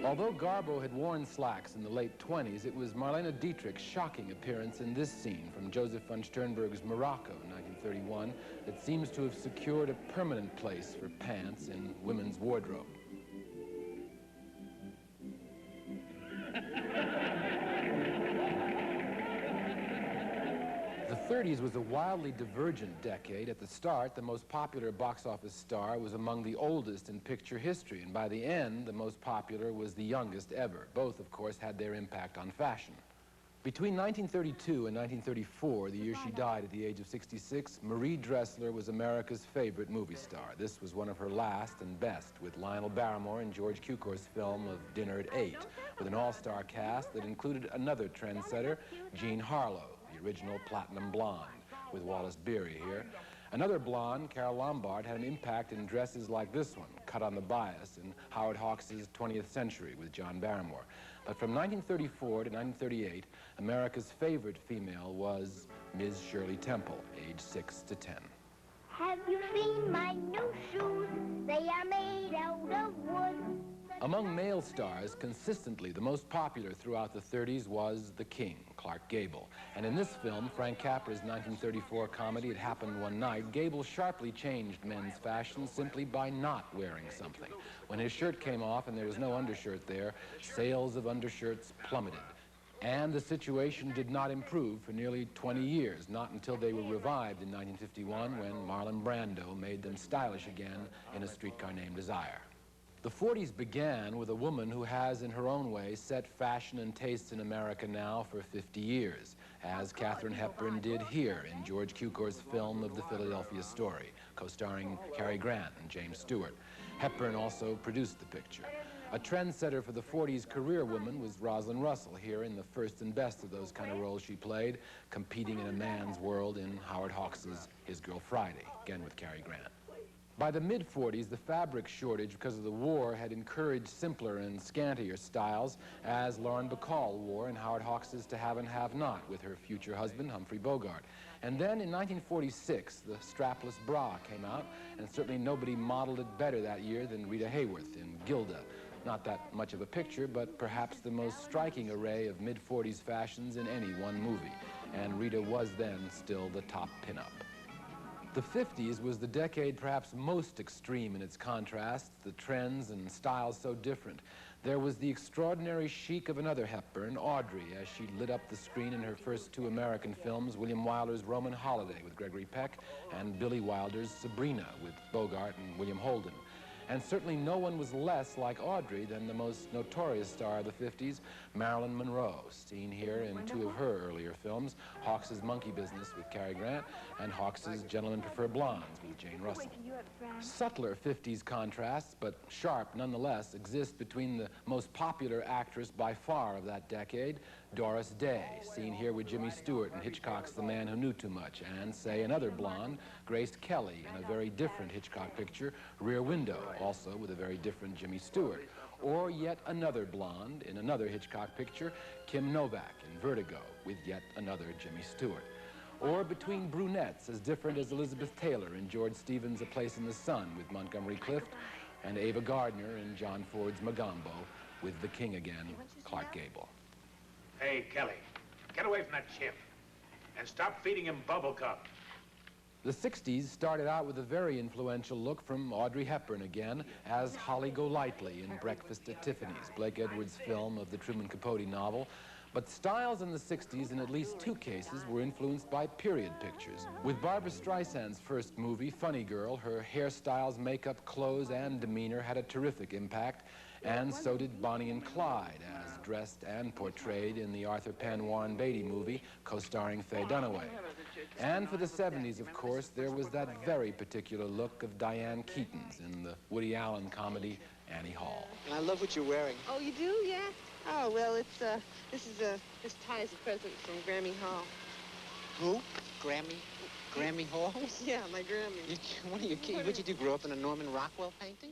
Although Garbo had worn slacks in the late 20s, it was Marlene Dietrich's shocking appearance in this scene from Joseph von Sternberg's Morocco, 1931, that seems to have secured a permanent place for pants in women's wardrobe. The 30s was a wildly divergent decade. At the start, the most popular box office star was among the oldest in picture history, and by the end, the most popular was the youngest ever. Both, of course, had their impact on fashion. Between 1932 and 1934, the year she died at the age of 66, Marie Dressler was America's favorite movie star. This was one of her last and best, with Lionel Barrymore in George Cukor's film of Dinner at 8, with an all-star cast that included another trendsetter, Jean Harlow, the original platinum blonde, with Wallace Beery here. Another blonde, Carole Lombard, had an impact in dresses like this one, cut on the bias, in Howard Hawks' 20th Century with John Barrymore. But from 1934 to 1938, America's favorite female was Ms. Shirley Temple, age 6 to 10. Have you seen my new shoes? They are made out of wood. Among male stars, consistently the most popular throughout the 30s was the King, Clark Gable. And in this film, Frank Capra's 1934 comedy, It Happened One Night, Gable sharply changed men's fashion simply by not wearing something. When his shirt came off and there was no undershirt there, sales of undershirts plummeted. And the situation did not improve for nearly 20 years, not until they were revived in 1951 when Marlon Brando made them stylish again in A Streetcar Named Desire. The 40s began with a woman who has, in her own way, set fashion and tastes in America now for 50 years, as Katharine Hepburn did here in George Cukor's film of the Philadelphia Story, co-starring Cary Grant and James Stewart. Hepburn also produced the picture. A trendsetter for the 40s career woman was Rosalind Russell here in the first and best of those kind of roles she played, competing in a man's world in Howard Hawks' His Girl Friday, again with Cary Grant. By the mid-40s, the fabric shortage because of the war had encouraged simpler and scantier styles, as Lauren Bacall wore in Howard Hawks' To Have and Have Not with her future husband, Humphrey Bogart. And then in 1946, the strapless bra came out, and certainly nobody modeled it better that year than Rita Hayworth in Gilda. Not that much of a picture, but perhaps the most striking array of mid-40s fashions in any one movie. And Rita was then still the top pinup. The 50s was the decade perhaps most extreme in its contrasts, the trends and styles so different. There was the extraordinary chic of another Hepburn, Audrey, as she lit up the screen in her first two American films, William Wilder's Roman Holiday with Gregory Peck and Billy Wilder's Sabrina with Bogart and William Holden. And certainly no one was less like Audrey than the most notorious star of the 50s, Marilyn Monroe, seen here in two of her earlier films, Hawks' Monkey Business with Cary Grant and Hawks' Gentlemen Prefer Blondes with Jane Russell. Subtler 50s contrasts, but sharp nonetheless, exist between the most popular actress by far of that decade, Doris Day, seen here with Jimmy Stewart in Hitchcock's The Man Who Knew Too Much, and, say, another blonde, Grace Kelly, in a very different Hitchcock picture, Rear Window, also with a very different Jimmy Stewart. Or yet another blonde in another Hitchcock picture, Kim Novak in Vertigo, with yet another Jimmy Stewart. Or between brunettes as different as Elizabeth Taylor in George Stevens' A Place in the Sun with Montgomery Clift, and Ava Gardner in John Ford's Magambo with the king again, Clark Gable. Hey, Kelly, get away from that chimp and stop feeding him bubble gum. The 60s started out with a very influential look from Audrey Hepburn again as Holly Golightly in Breakfast at Tiffany's, Blake Edwards' film of the Truman Capote novel. But styles in the 60s, in at least two cases, were influenced by period pictures. With Barbra Streisand's first movie, Funny Girl, her hairstyles, makeup, clothes, and demeanor had a terrific impact, and so did Bonnie and Clyde, as dressed and portrayed in the Arthur Penn Warren Beatty movie, co-starring Faye Dunaway. And for the 70s, of course, there was that very particular look of Diane Keaton's in the Woody Allen comedy Annie Hall. And I love what you're wearing. Oh, you do? Yeah? Oh, well, this tie is a present from Grammy Hall. Who? Grammy Hall? Yeah, my Grammy. What are you kidding? What'd you do, grow up in a Norman Rockwell painting?